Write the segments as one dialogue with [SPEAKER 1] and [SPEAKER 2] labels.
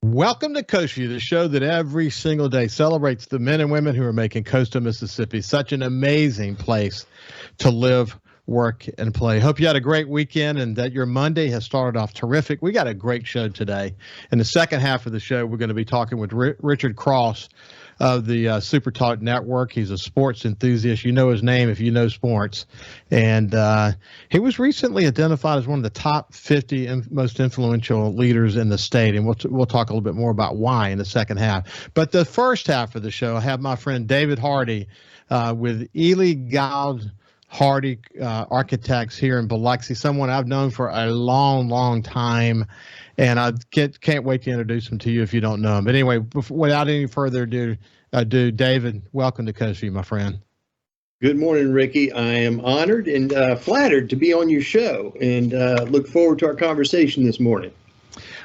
[SPEAKER 1] Welcome to Coast Vue, the show that every single day celebrates the men and women who are making coastal Mississippi such an amazing place to live, work, and play. Hope you had a great weekend and that your Monday has started off terrific. We got a great show today. In the second half of the show, we're going to be talking with Richard Cross of the SuperTalk Network. He's a sports enthusiast. You know his name if you know sports. And he was recently identified as one of the top 50 most influential leaders in the state. And we'll talk a little bit more about why in the second half. But the first half of the show, I have my friend David Hardy with Eley Guild Hardy Architects here in Biloxi, someone I've known for a long, long time. And I can't wait to introduce him to you if you don't know him. But anyway, without any further ado, David, welcome to Coast Vue, my friend.
[SPEAKER 2] Good morning, Ricky. I am honored and flattered to be on your show and look forward to our conversation this morning.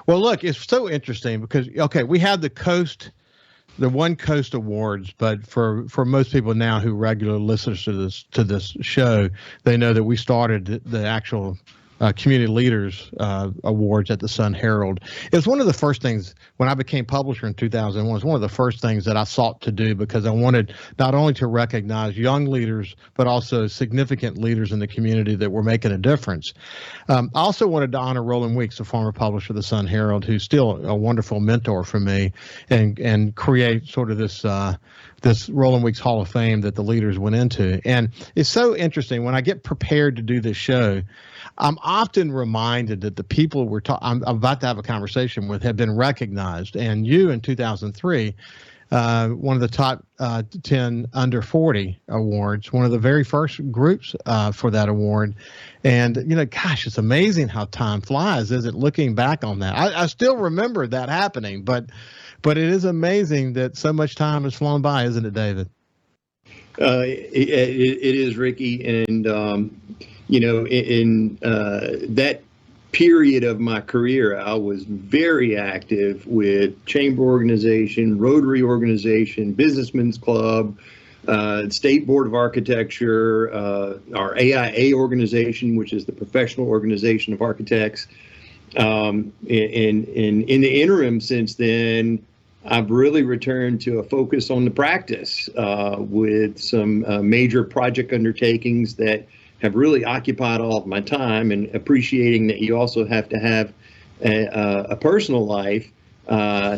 [SPEAKER 1] Well, look, it's so interesting because, okay, we have the One Coast Awards, but for most people now who regularly listen to this show, they know that we started the actual Community Leaders Awards at the Sun Herald. It was one of the first things when I became publisher in 2001. It was one of the first things that I sought to do because I wanted not only to recognize young leaders, but also significant leaders in the community that were making a difference. I also wanted to honor Roland Weeks, the former publisher of the Sun Herald, who's still a wonderful mentor for me, and create sort of this Roland Weeks Hall of Fame that the leaders went into. And it's so interesting when I get prepared to do this show, I'm often reminded that the people I'm about to have a conversation with have been recognized. And you in 2003, one of the top 10 under 40 awards, one of the very first groups for that award. And, gosh, it's amazing how time flies, isn't it, looking back on that? I still remember that happening, but it is amazing that so much time has flown by, isn't it, David?
[SPEAKER 2] It is, Ricky. And, in that period of my career, I was very active with chamber organization, Rotary organization, Businessmen's Club, State Board of Architecture, our AIA organization, which is the Professional Organization of Architects. In the interim since then, I've really returned to a focus on the practice with some major project undertakings that have really occupied all of my time, and appreciating that you also have to have a personal life.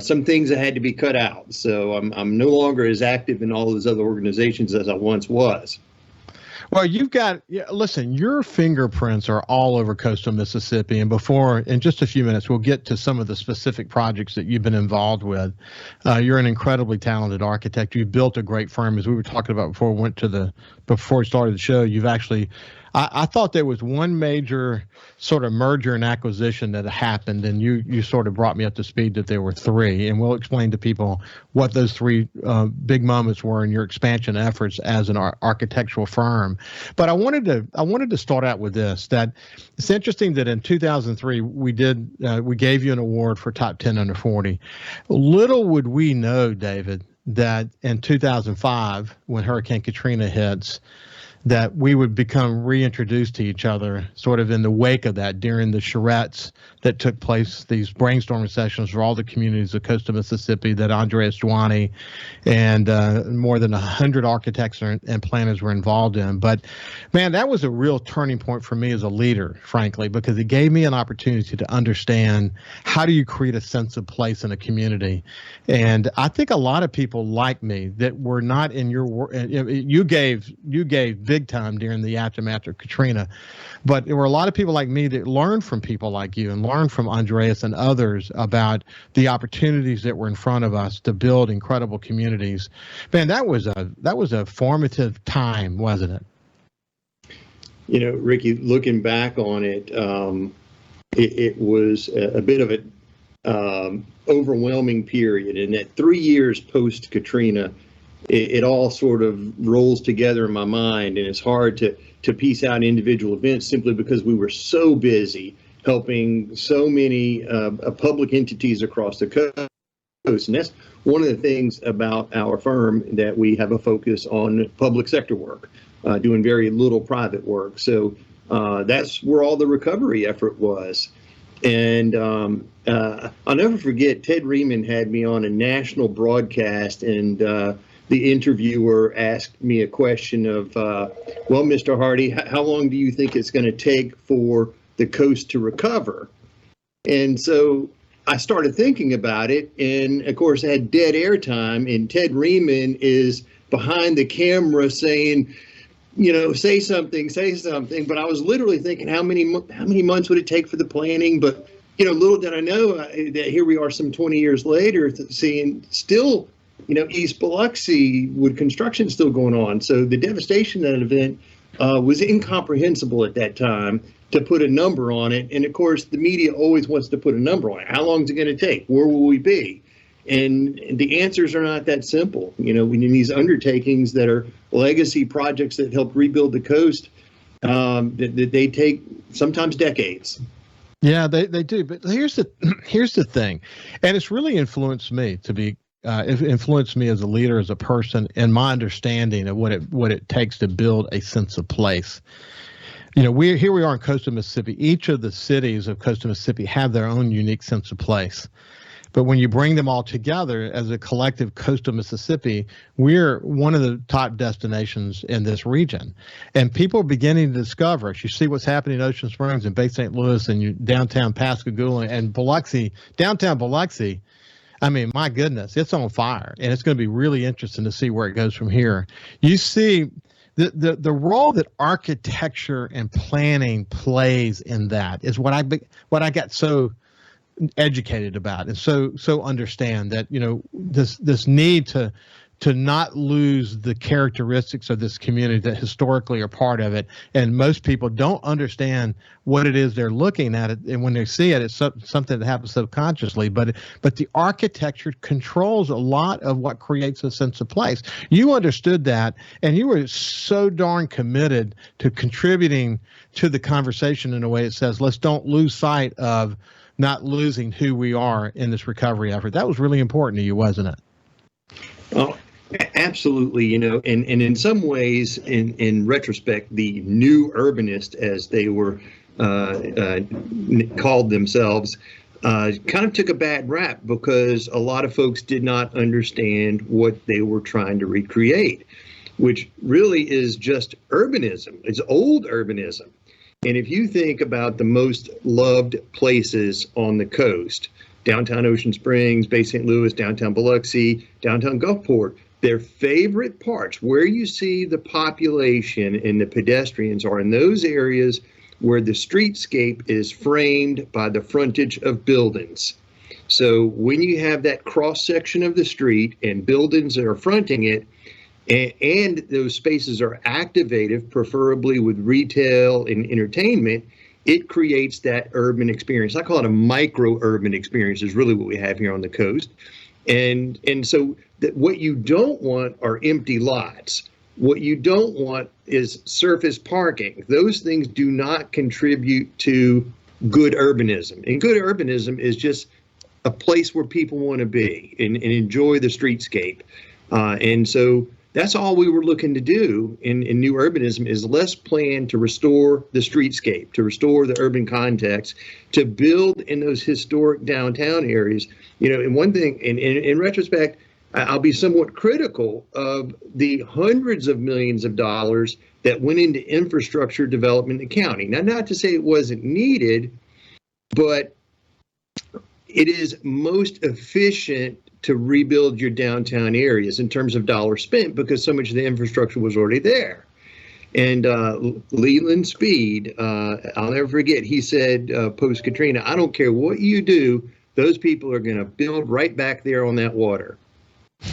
[SPEAKER 2] Some things that had to be cut out. So I'm no longer as active in all those other organizations as I once was.
[SPEAKER 1] Well, listen, your fingerprints are all over coastal Mississippi. And in just a few minutes, we'll get to some of the specific projects that you've been involved with. You're an incredibly talented architect. You built a great firm, as we were talking about before we started the show. You've actually, I thought there was one major sort of merger and acquisition that happened, and you sort of brought me up to speed that there were three, and we'll explain to people what those three big moments were in your expansion efforts as an architectural firm. But I wanted to start out with this, that it's interesting that in 2003 we gave you an award for top 10 under 40. Little would we know, David, that in 2005 when Hurricane Katrina hits, that we would become reintroduced to each other sort of in the wake of that during the charrettes that took place, these brainstorming sessions for all the communities of coastal Mississippi that Andreas Dwani and more than 100 architects and planners were involved in. But, man, that was a real turning point for me as a leader, frankly, because it gave me an opportunity to understand how do you create a sense of place in a community. And I think a lot of people like me that were not in your work. You gave big time during the aftermath of Katrina, but there were a lot of people like me that learned from people like you and learned from Andreas and others about the opportunities that were in front of us to build incredible communities. Man, that was a formative time, wasn't it?
[SPEAKER 2] Ricky, looking back on it, it was a bit of an overwhelming period, and that 3 years post Katrina, it all sort of rolls together in my mind, and it's hard to piece out individual events simply because we were so busy helping so many public entities across the coast. And that's one of the things about our firm, that we have a focus on public sector work, doing very little private work. So that's where all the recovery effort was. And I'll never forget, Ted Riemann had me on a national broadcast, and the interviewer asked me a question of, well, Mr. Hardy, how long do you think it's going to take for the coast to recover? And so I started thinking about it, and of course I had dead air time, and Ted Riemann is behind the camera saying, you know, say something. But I was literally thinking, how many months would it take for the planning? But, you know, little did I know that here we are some 20 years later seeing still, you know, East Biloxi with construction still going on. So the devastation of that event was incomprehensible at that time to put a number on it. And of course, the media always wants to put a number on it. How long is it going to take? Where will we be? And the answers are not that simple. You know, in these undertakings that are legacy projects that help rebuild the coast, that they take sometimes decades.
[SPEAKER 1] Yeah, they do. But here's the thing, and it's really influenced me it influenced me as a leader, as a person, and my understanding of what it takes to build a sense of place. You know, here we are in coastal Mississippi. Each of the cities of coastal Mississippi have their own unique sense of place. But when you bring them all together as a collective coastal Mississippi, we're one of the top destinations in this region. And people are beginning to discover it. You see what's happening in Ocean Springs and Bay St. Louis and downtown Pascagoula and Biloxi, downtown Biloxi. I mean, my goodness, it's on fire. And it's going to be really interesting to see where it goes from here. You see the role that architecture and planning plays in that is what I got so educated about and so understand that, you know, this need to not lose the characteristics of this community that historically are part of it. And most people don't understand what it is they're looking at it, and when they see it, it's something that happens subconsciously. But the architecture controls a lot of what creates a sense of place. You understood that, and you were so darn committed to contributing to the conversation in a way that says, let's don't lose sight of not losing who we are in this recovery effort. That was really important to you, wasn't it?
[SPEAKER 2] Oh, absolutely. You know, and in some ways, in retrospect, the new urbanists, as they were called themselves, kind of took a bad rap because a lot of folks did not understand what they were trying to recreate, which really is just urbanism. It's old urbanism. And if you think about the most loved places on the coast, downtown Ocean Springs, Bay St. Louis, downtown Biloxi, downtown Gulfport, their favorite parts, where you see the population and the pedestrians, are in those areas where the streetscape is framed by the frontage of buildings. So when you have that cross section of the street and buildings that are fronting it, and those spaces are activated, preferably with retail and entertainment, it creates that urban experience. I call it a micro-urban experience is really what we have here on the coast. And so that what you don't want are empty lots. What you don't want is surface parking. Those things do not contribute to good urbanism. And good urbanism is just a place where people want to be and enjoy the streetscape. And so that's all we were looking to do in new urbanism, is let's plan to restore the streetscape, to restore the urban context, to build in those historic downtown areas. You know, and one thing, in retrospect, I'll be somewhat critical of the hundreds of millions of dollars that went into infrastructure development in the county. Now, not to say it wasn't needed, but it is most efficient to rebuild your downtown areas in terms of dollars spent, because so much of the infrastructure was already there. And Leland Speed, I'll never forget, he said post Katrina, I don't care what you do, those people are going to build right back there on that water.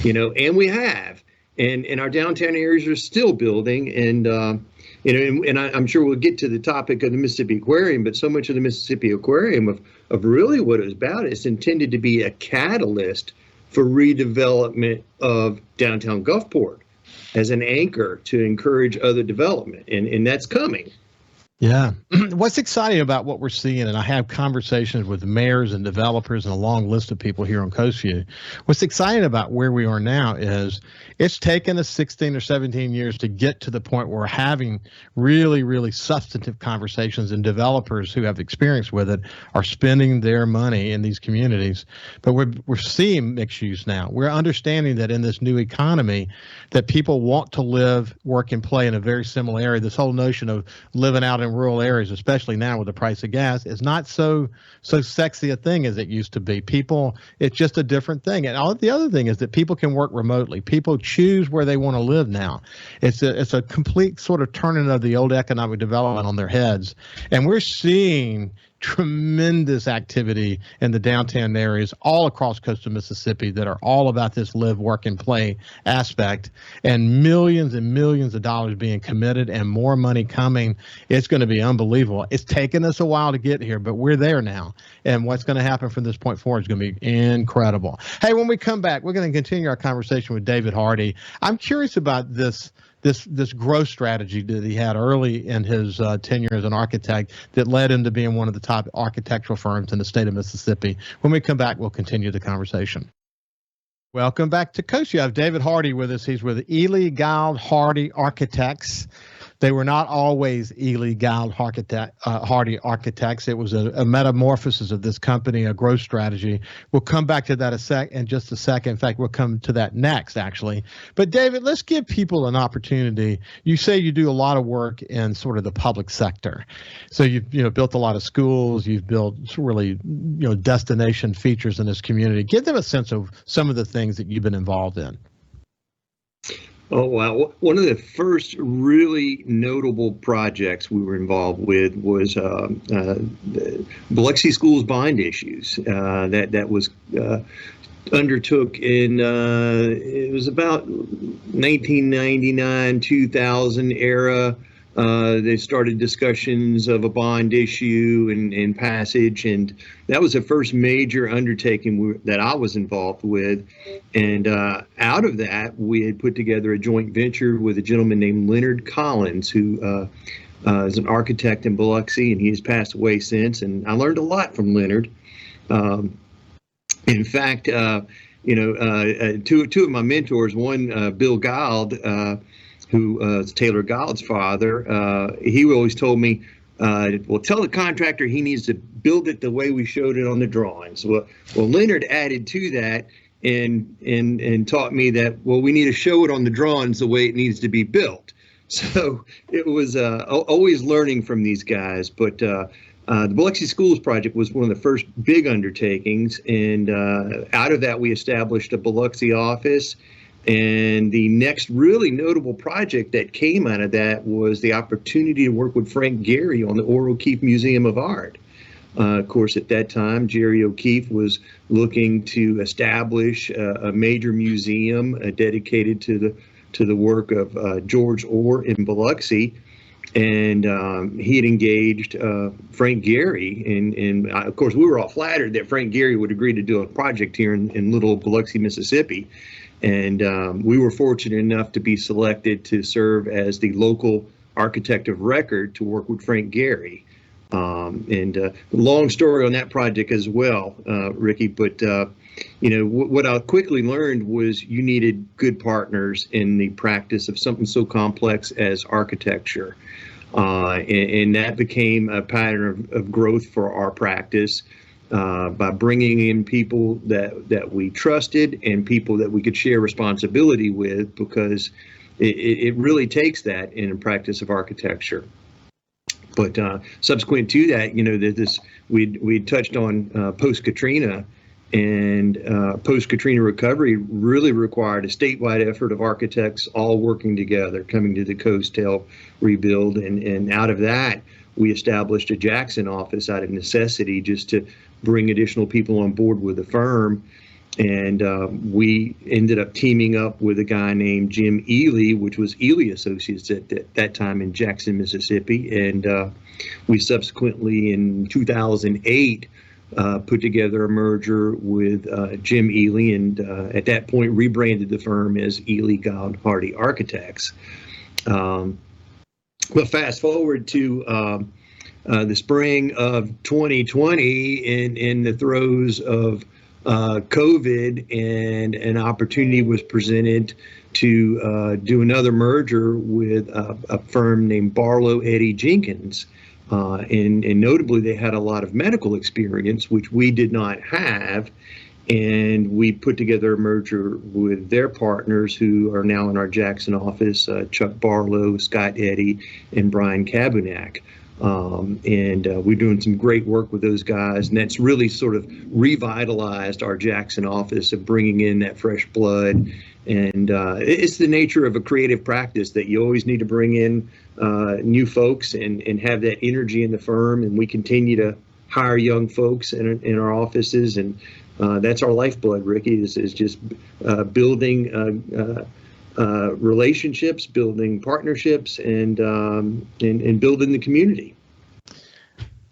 [SPEAKER 2] You know, and we have, and our downtown areas are still building, and you know, and I'm sure we'll get to the topic of the Mississippi Aquarium, but so much of the Mississippi Aquarium of really what it was about, it's intended to be a catalyst for redevelopment of downtown Gulfport as an anchor to encourage other development, and that's coming.
[SPEAKER 1] Yeah. What's exciting about what we're seeing, and I have conversations with mayors and developers and a long list of people here on Coast Vue. What's exciting about where we are now is it's taken us 16 or 17 years to get to the point where we're having really, really substantive conversations, and developers who have experience with it are spending their money in these communities. But we're seeing mixed use now. We're understanding that in this new economy that people want to live, work, and play in a very similar area. This whole notion of living out in rural areas, especially now with the price of gas, is not so sexy a thing as it used to be. People, it's just a different thing. And the other thing is that people can work remotely. People choose where they want to live now. It's a complete sort of turning of the old economic development on their heads. And we're seeing tremendous activity in the downtown areas all across coastal Mississippi that are all about this live, work, and play aspect, and millions of dollars being committed and more money coming. It's going to be unbelievable. It's taken us a while to get here, but we're there now. And what's going to happen from this point forward is going to be incredible. Hey, when we come back, we're going to continue our conversation with David Hardy. I'm curious about this growth strategy that he had early in his tenure as an architect that led him to being one of the top architectural firms in the state of Mississippi. When we come back, we'll continue the conversation. Welcome back to Coast Vue. I have David Hardy with us. He's with Eley Guild Hardy Architects. They were not always Eley Guild Hardy Architects. It was a metamorphosis of this company, a growth strategy. We'll come back to that in just a second. In fact, we'll come to that next, actually. But David, let's give people an opportunity. You say you do a lot of work in sort of the public sector. So you've built a lot of schools. You've built really destination features in this community. Give them a sense of some of the things that you've been involved in.
[SPEAKER 2] Oh, wow. One of the first really notable projects we were involved with was the Biloxi Schools bond issues that was undertook in, it was about 1999, 2000 era. They started discussions of a bond issue and passage, and that was the first major undertaking that I was involved with. And out of that, we had put together a joint venture with a gentleman named Leonard Collins, who is an architect in Biloxi, and he has passed away since. And I learned a lot from Leonard. In fact, two of my mentors, one Bill Guild, who is Taylor Gild's father, he always told me, well, tell the contractor he needs to build it the way we showed it on the drawings. Well, Leonard added to that and taught me that, well, we need to show it on the drawings the way it needs to be built. So it was always learning from these guys. But the Biloxi Schools project was one of the first big undertakings. And out of that, we established a Biloxi office. And the next really notable project that came out of that was the opportunity to work with Frank Gehry on the Orr O'Keeffe Museum of Art. Of course, at that time, Jerry O'Keeffe was looking to establish a major museum dedicated to the work of George Orr in Biloxi. And he had engaged Frank Gehry, and of course, we were all flattered that Frank Gehry would agree to do a project here in little Biloxi, Mississippi. And we were fortunate enough to be selected to serve as the local architect of record to work with Frank Gehry. And long story on that project as well, Ricky. But what I quickly learned was you needed good partners in the practice of something so complex as architecture, and that became a pattern of growth for our practice. By bringing in people that we trusted and people that we could share responsibility with, because it really takes that in a practice of architecture. But subsequent to that, we touched on post-Katrina, and post-Katrina recovery really required a statewide effort of architects all working together, coming to the coast to help rebuild. And out of that, we established a Jackson office out of necessity, just to bring additional people on board with the firm. And we ended up teaming up with a guy named Jim Eley, which was Eley Associates at that time in Jackson, Mississippi. And we subsequently, in 2008, put together a merger with Jim Eley, and at that point rebranded the firm as Eley Guild Hardy Architects. Well, fast forward to the spring of 2020, in the throes of COVID, and an opportunity was presented to do another merger with a firm named Barlow, Eddy, Jenkins. And notably, they had a lot of medical experience, which we did not have. And we put together a merger with their partners, who are now in our Jackson office, Chuck Barlow, Scott Eddy, and Brian Kabunak. And we're doing some great work with those guys, and that's really sort of revitalized our Jackson office of bringing in that fresh blood. And it's the nature of a creative practice that you always need to bring in new folks and have that energy in the firm. And we continue to hire young folks in our offices, and that's our lifeblood, Ricky, is just building relationships, building partnerships, and building the community.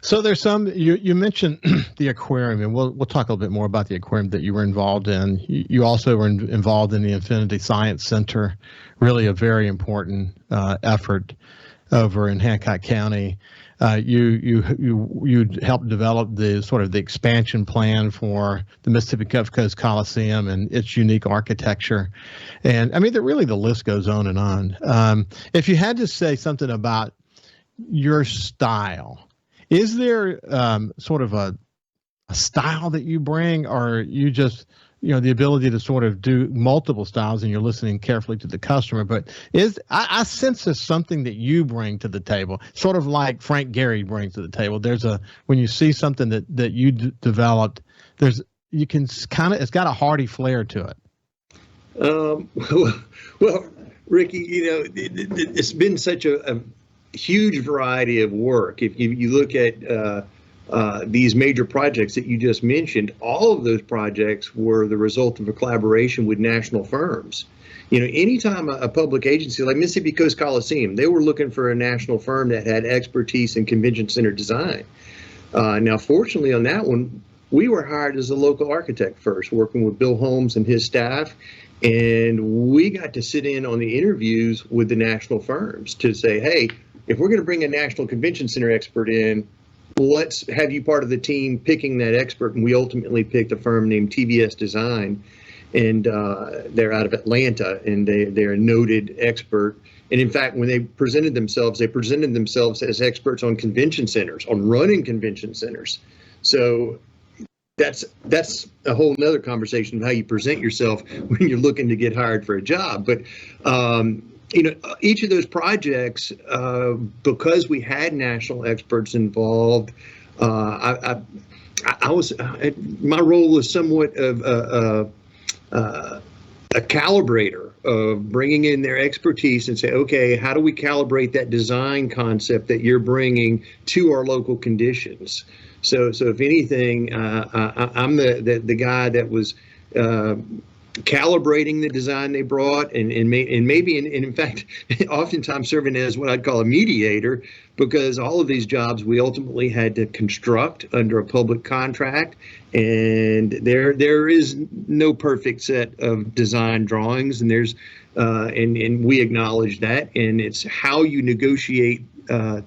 [SPEAKER 1] So there's some, you mentioned the aquarium, and we'll talk a little bit more about the aquarium that you were involved in. You also were involved in the Infinity Science Center, really a very important effort over in Hancock County. You helped develop the sort of the expansion plan for the Mississippi Gulf Coast Coliseum and its unique architecture, and I mean, the list goes on and on. If you had to say something about your style, is there sort of a style that you bring, or you just, the ability to sort of do multiple styles and you're listening carefully to the customer? But I sense there's something that you bring to the table, sort of like Frank Gehry brings to the table. When you see something that you developed, it's got a Hardy flair to it.
[SPEAKER 2] Well, Ricky, it's been such a huge variety of work. If you look at these major projects that you just mentioned, all of those projects were the result of a collaboration with national firms. Anytime a public agency like Mississippi Coast Coliseum, they were looking for a national firm that had expertise in convention center design. Now, fortunately on that one, we were hired as a local architect first, working with Bill Holmes and his staff. And we got to sit in on the interviews with the national firms to say, hey, if we're going to bring a national convention center expert in, let's have you part of the team picking that expert. And we ultimately picked a firm named TBS Design, and they're out of Atlanta, and they're a noted expert. And in fact, when they presented themselves as experts on convention centers, on running convention centers. So that's a whole nother conversation of how you present yourself when you're looking to get hired for a job. But each of those projects, because we had national experts involved, my role was somewhat of a calibrator of bringing in their expertise and say, okay, how do we calibrate that design concept that you're bringing to our local conditions? So if anything, I'm the guy that was calibrating the design they brought, and in fact, oftentimes serving as what I'd call a mediator, because all of these jobs we ultimately had to construct under a public contract, and there is no perfect set of design drawings, and and we acknowledge that, and it's how you negotiate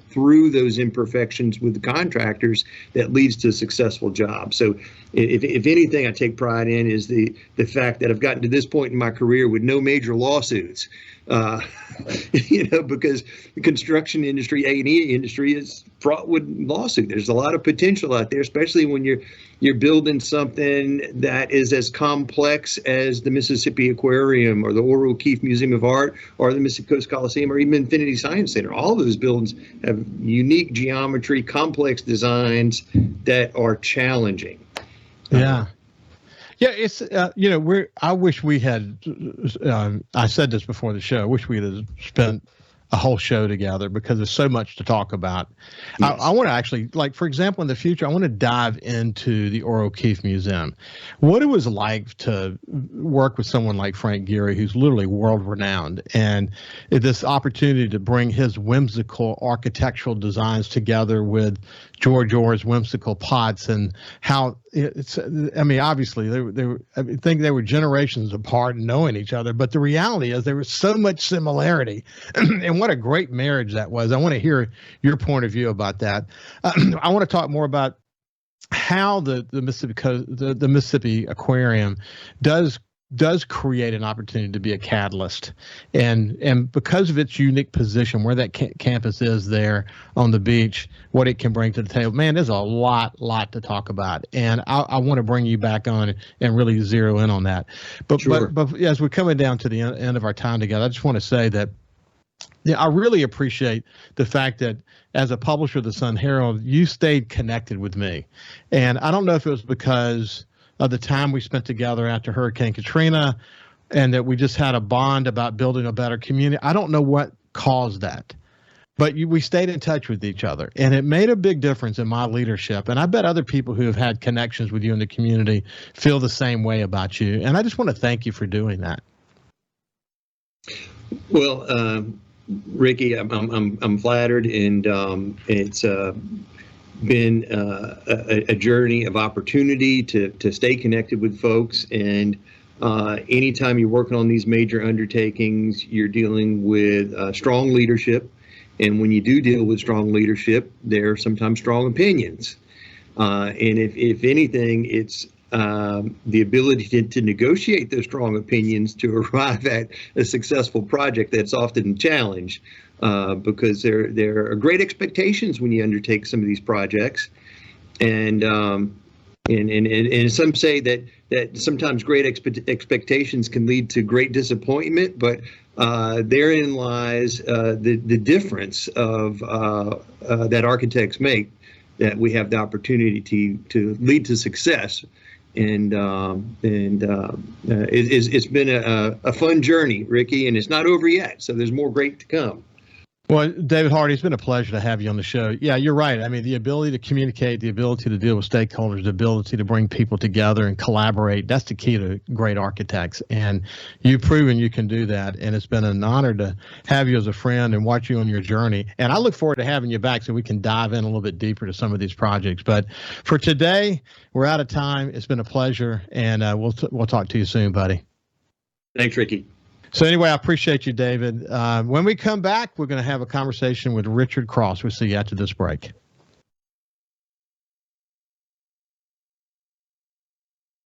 [SPEAKER 2] through those imperfections with the contractors that leads to a successful job. So if anything I take pride in is the fact that I've gotten to this point in my career with no major lawsuits, because the construction industry, A&E industry, is fraught with lawsuit. There's a lot of potential out there, especially when you're building something that is as complex as the Mississippi Aquarium or the Orr O'Keefe Museum of Art or the Mississippi Coast Coliseum or even Infinity Science Center. All of those buildings have unique geometry, complex designs that are challenging.
[SPEAKER 1] Yeah. Yeah, it's I wish we had. I said this before the show. I wish we had spent a whole show together, because there's so much to talk about. Yes. I want to actually, like, for example, in the future, I want to dive into the Orr O'Keefe Museum. What it was like to work with someone like Frank Gehry, who's literally world renowned, and this opportunity to bring his whimsical architectural designs together with George Orr's whimsical pots, and how I mean, obviously I think they were generations apart and knowing each other, but the reality is there was so much similarity, and what a great marriage that was. I want to hear your point of view about that. I want to talk more about how the Mississippi Aquarium does create an opportunity to be a catalyst, and because of its unique position where that campus is there on the beach, what it can bring to the table, man, there's a lot to talk about, and I want to bring you back on and really zero in on that. But
[SPEAKER 2] Sure.
[SPEAKER 1] but as we're coming down to the end of our time together, I just want to say that I really appreciate the fact that as a publisher of the Sun Herald, you stayed connected with me, and I don't know if it was because of the time we spent together after Hurricane Katrina, and that we just had a bond about building a better community. I don't know what caused that, but we stayed in touch with each other, and it made a big difference in my leadership. And I bet other people who have had connections with you in the community feel the same way about you. And I just want to thank you for doing that.
[SPEAKER 2] Well, Ricky, I'm flattered, and it's been a journey of opportunity to stay connected with folks. And anytime you're working on these major undertakings, you're dealing with strong leadership. And when you do deal with strong leadership, there are sometimes strong opinions. And if anything, it's the ability to negotiate those strong opinions to arrive at a successful project that's often a challenge. Because there are great expectations when you undertake some of these projects, and some say that sometimes great expectations can lead to great disappointment, but therein lies the difference of that architects make, that we have the opportunity to lead to success. And it's been a fun journey, Ricky, and it's not over yet. So there's more great to come.
[SPEAKER 1] Well, David Hardy, it's been a pleasure to have you on the show. Yeah, you're right. I mean, the ability to communicate, the ability to deal with stakeholders, the ability to bring people together and collaborate, that's the key to great architects. And you've proven you can do that. And it's been an honor to have you as a friend and watch you on your journey. And I look forward to having you back so we can dive in a little bit deeper to some of these projects. But for today, we're out of time. It's been a pleasure. And we'll talk to you soon, buddy.
[SPEAKER 2] Thanks, Ricky.
[SPEAKER 1] So anyway, I appreciate you, David. When we come back, we're going to have a conversation with Richard Cross. We'll see you after this break.